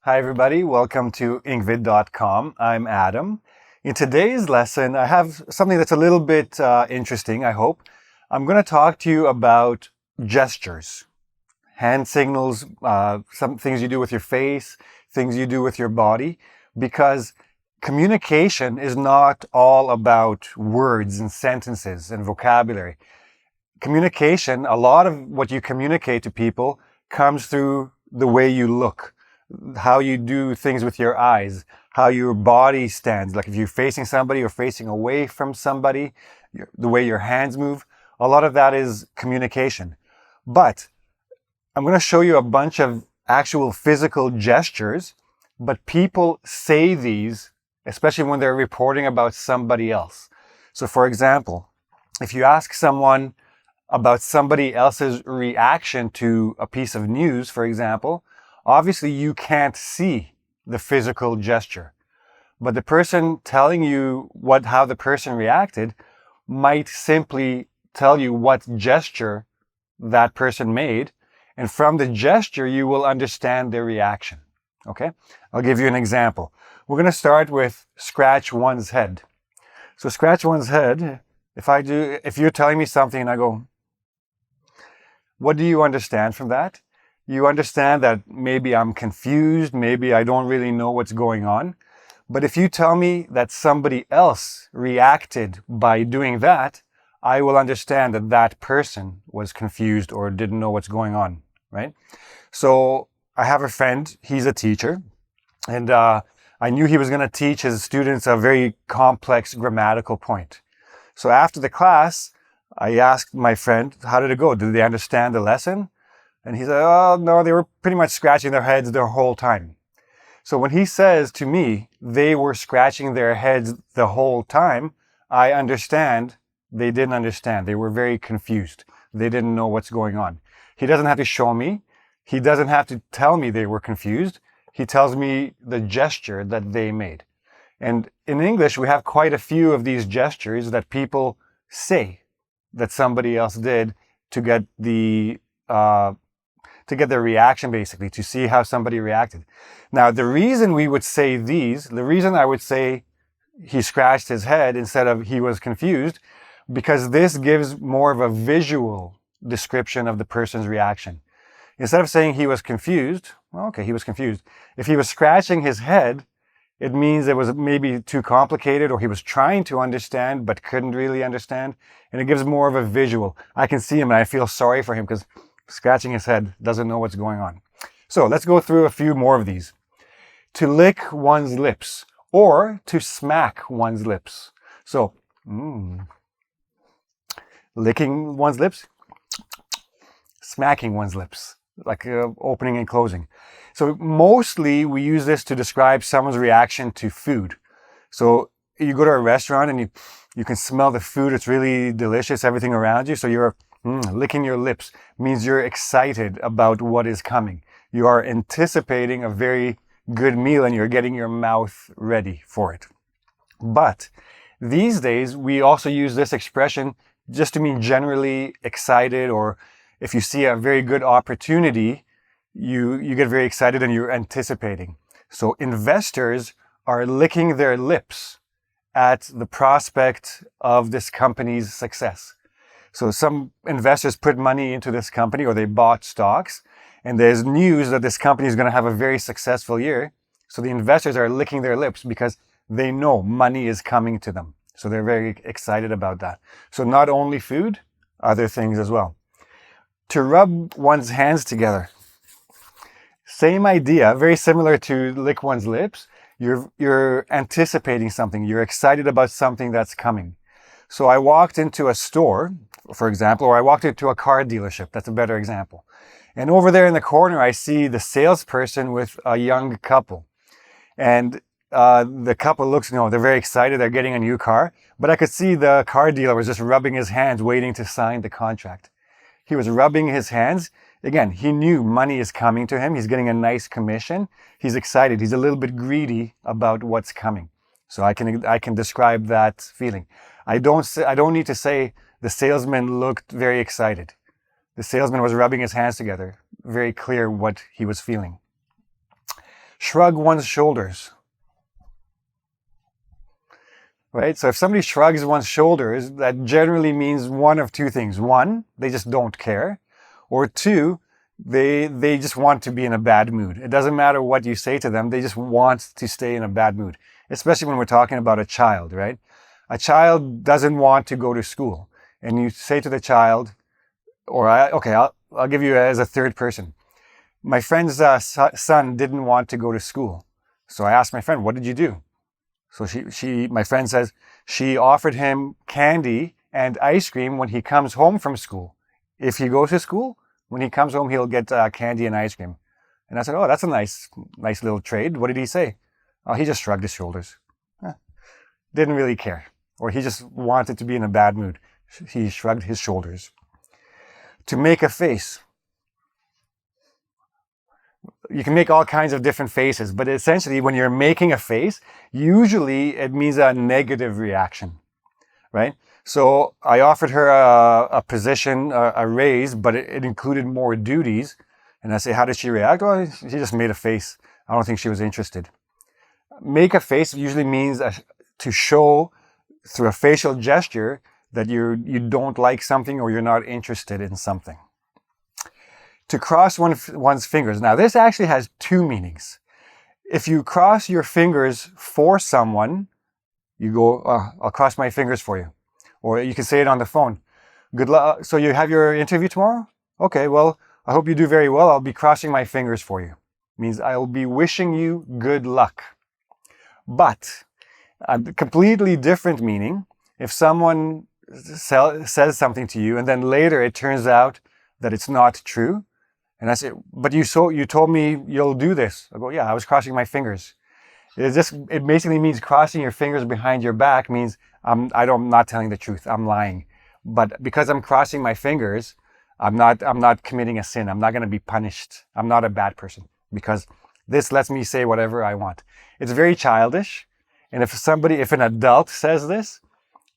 Hi everybody, welcome to engVid.com. I'm Adam. In today's lesson, I have something that's a little bit interesting, I hope. I'm going to talk to you about gestures, hand signals, some things you do with your face, things you do with your body, because communication is not all about words and sentences and vocabulary. Communication, a lot of what you communicate to people comes through the way you look, how you do things with your eyes, how your body stands. Like if you're facing somebody or facing away from somebody, the way your hands move, a lot of that is communication. But I'm going to show you a bunch of actual physical gestures, but people say these, especially when they're reporting about somebody else. So for example, if you ask someone about somebody else's reaction to a piece of news, for example, obviously you can't see the physical gesture, but the person telling you how the person reacted might simply tell you what gesture that person made, and from the gesture you will understand their reaction. Okay? I'll give you an example. We're going to start with scratch one's head. So scratch one's head, if you're telling me something and I go, what do you understand from that? You understand that maybe I'm confused, maybe I don't really know what's going on. But if you tell me that somebody else reacted by doing that, I will understand that that person was confused or didn't know what's going on, right? So I have a friend, he's a teacher, and I knew he was going to teach his students a very complex grammatical point. So after the class, I asked my friend, how did it go? Did they understand the lesson? And he said, oh, no, they were pretty much scratching their heads the whole time. So when he says to me, they were scratching their heads the whole time, I understand they didn't understand. They were very confused. They didn't know what's going on. He doesn't have to show me. He doesn't have to tell me they were confused. He tells me the gesture that they made. And in English, we have quite a few of these gestures that people say that somebody else did to get their reaction, basically, to see how somebody reacted. Now, the reason we would say the reason I would say he scratched his head instead of he was confused, because this gives more of a visual description of the person's reaction. Instead of saying he was confused, well, okay, he was confused. If he was scratching his head, it means it was maybe too complicated, or he was trying to understand but couldn't really understand. And it gives more of a visual. I can see him and I feel sorry for him because scratching his head, doesn't know what's going on. So let's go through a few more of these. To lick one's lips, or to smack one's lips. So, licking one's lips, smacking one's lips, like opening and closing. So mostly we use this to describe someone's reaction to food. So you go to a restaurant and you can smell the food. It's really delicious, everything around you. So you're licking your lips, means you're excited about what is coming. You are anticipating a very good meal and you're getting your mouth ready for it. But these days, we also use this expression just to mean generally excited, or if you see a very good opportunity, you get very excited and you're anticipating. So investors are licking their lips at the prospect of this company's success. So some investors put money into this company, or they bought stocks, and there's news that this company is going to have a very successful year. So the investors are licking their lips because they know money is coming to them. So they're very excited about that. So not only food, other things as well. To rub one's hands together. Same idea, very similar to lick one's lips. You're anticipating something. You're excited about something that's coming. So I walked into a store, for example, or I walked into a car dealership. That's a better example. And over there in the corner, I see the salesperson with a young couple. And the couple looks, they're very excited. They're getting a new car. But I could see the car dealer was just rubbing his hands, waiting to sign the contract. He was rubbing his hands. Again, he knew money is coming to him. He's getting a nice commission. He's excited. He's a little bit greedy about what's coming. So I can describe that feeling. I don't need to say the salesman looked very excited. The salesman was rubbing his hands together. Very clear what he was feeling. shrug one's shoulders. Right? So if somebody shrugs one's shoulders, that generally means one of two things. One, they just don't care. Or two, they just want to be in a bad mood. It doesn't matter what you say to them, they just want to stay in a bad mood. Especially when we're talking about a child, right? A child doesn't want to go to school. And you say to the child, I'll give you as a third person. My friend's son didn't want to go to school. So I asked my friend, what did you do? So my friend says, she offered him candy and ice cream when he comes home from school. If he goes to school, when he comes home, he'll get candy and ice cream. And I said, oh, that's a nice little trade. What did he say? Oh, he just shrugged his shoulders. Didn't really care. Or he just wanted to be in a bad mood. He shrugged his shoulders. To make a face. You can make all kinds of different faces, but essentially when you're making a face, usually it means a negative reaction, right? So I offered her a position, a raise, but it included more duties. And I say, how did she react? Well, she just made a face. I don't think she was interested. Make a face usually means to show through a facial gesture that you don't like something or you're not interested in something. To cross one's fingers. Now, this actually has two meanings. If you cross your fingers for someone, you go, I'll cross my fingers for you. Or you can say it on the phone. Good luck. So you have your interview tomorrow? Okay, well, I hope you do very well. I'll be crossing my fingers for you. Means I'll be wishing you good luck. But a completely different meaning, if someone says something to you and then later it turns out that it's not true, and I say, but you told me you'll do this. I go, yeah, I was crossing my fingers. It basically means crossing your fingers behind your back means I'm not telling the truth. I'm lying. But because I'm crossing my fingers, I'm not committing a sin. I'm not going to be punished. I'm not a bad person because this lets me say whatever I want. It's very childish. And if an adult says this,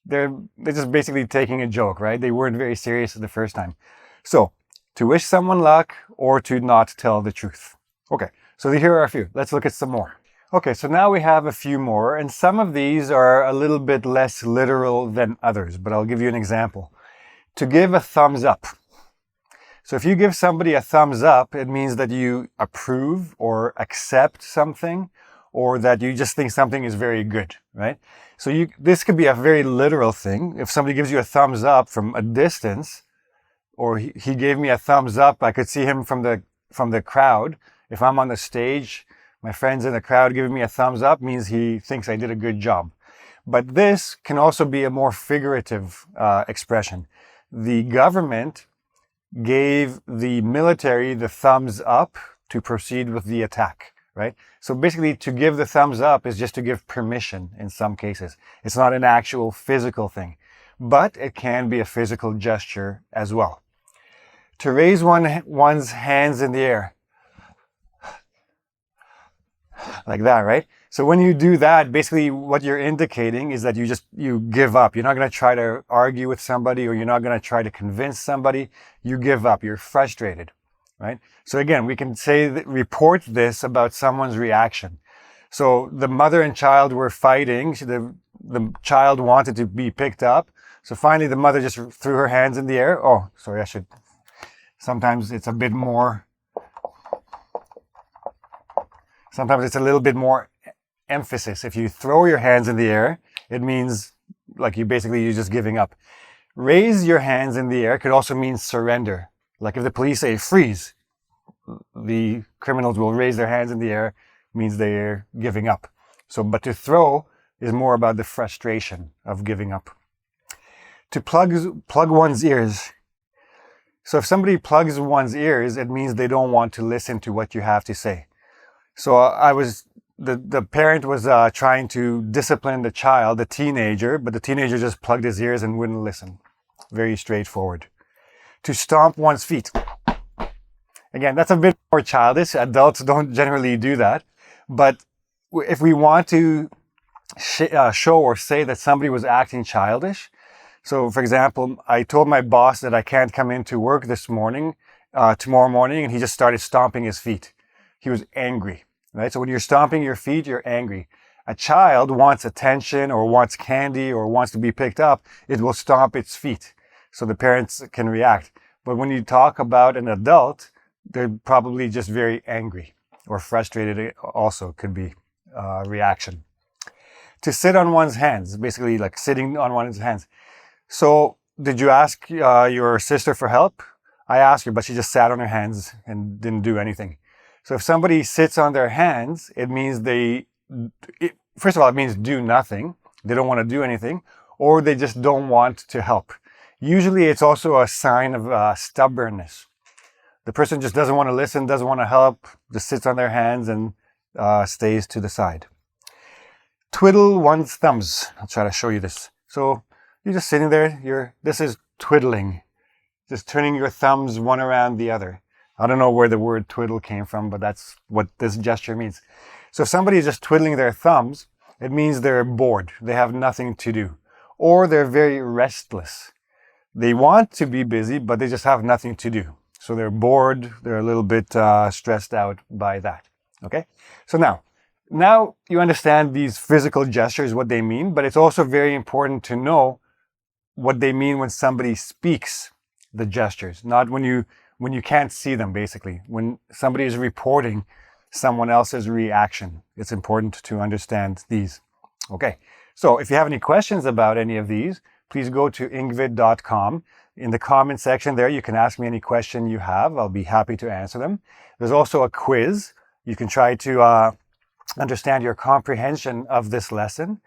they're just basically taking a joke, right? They weren't very serious the first time. So, to wish someone luck or to not tell the truth. Okay, so here are a few. Let's look at some more. Okay, so now we have a few more, and some of these are a little bit less literal than others, but I'll give you an example. To give a thumbs up. So if you give somebody a thumbs up, it means that you approve or accept something, or that you just think something is very good, right? So this could be a very literal thing. If somebody gives you a thumbs up from a distance, or he gave me a thumbs up, I could see him from the crowd. If I'm on the stage, my friends in the crowd giving me a thumbs up means he thinks I did a good job. But this can also be a more figurative expression. The government gave the military the thumbs up to proceed with the attack, right? So basically, to give the thumbs up is just to give permission in some cases. It's not an actual physical thing, but it can be a physical gesture as well. To raise one's hands in the air. Like that, right? So when you do that, basically what you're indicating is that you give up. You're not going to try to argue with somebody or you're not going to try to convince somebody. You give up. You're frustrated, right? So again, we can report this about someone's reaction. So the mother and child were fighting. The child wanted to be picked up. So finally the mother just threw her hands in the air. Oh, sorry, sometimes it's a bit more. Sometimes it's a little bit more emphasis. If you throw your hands in the air, it means like you're just giving up. Raise your hands in the air could also mean surrender. Like if the police say freeze, the criminals will raise their hands in the air, means they're giving up. But to throw is more about the frustration of giving up. To plug one's ears. So if somebody plugs one's ears, it means they don't want to listen to what you have to say. So the parent was trying to discipline the child, the teenager, but the teenager just plugged his ears and wouldn't listen. Very straightforward. To stomp one's feet. Again, that's a bit more childish. Adults don't generally do that. But if we want to show or say that somebody was acting childish, so for example, I told my boss that I can't come into work tomorrow morning, and he just started stomping his feet. He was angry. right? So when you're stomping your feet, you're angry. A child wants attention or wants candy or wants to be picked up, it will stomp its feet so the parents can react. But when you talk about an adult, they're probably just very angry or frustrated also could be a reaction. To sit on one's hands, basically like sitting on one's hands. So did you ask your sister for help? I asked her, but she just sat on her hands and didn't do anything. So if somebody sits on their hands, it means first of all, it means do nothing. They don't want to do anything, or they just don't want to help. Usually it's also a sign of stubbornness. The person just doesn't want to listen, doesn't want to help, just sits on their hands and stays to the side. Twiddle one's thumbs. I'll try to show you this. So you're just sitting there, this is twiddling. Just turning your thumbs one around the other. I don't know where the word twiddle came from, but that's what this gesture means. So if somebody is just twiddling their thumbs, it means they're bored. They have nothing to do. Or they're very restless. They want to be busy, but they just have nothing to do. So they're bored. They're a little bit stressed out by that. Okay? So now you understand these physical gestures, what they mean, but it's also very important to know what they mean when somebody speaks the gestures, not when you can't see them, basically. When somebody is reporting someone else's reaction, it's important to understand these. Okay, so if you have any questions about any of these, please go to engVid.com. In the comment section there, you can ask me any question you have. I'll be happy to answer them. There's also a quiz. You can try to understand your comprehension of this lesson.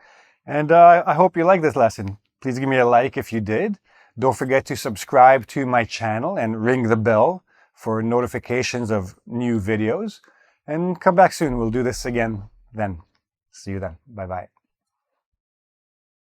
And I hope you like this lesson. Please give me a like if you did. Don't forget to subscribe to my channel and ring the bell for notifications of new videos. And come back soon. We'll do this again then. See you then. Bye-bye.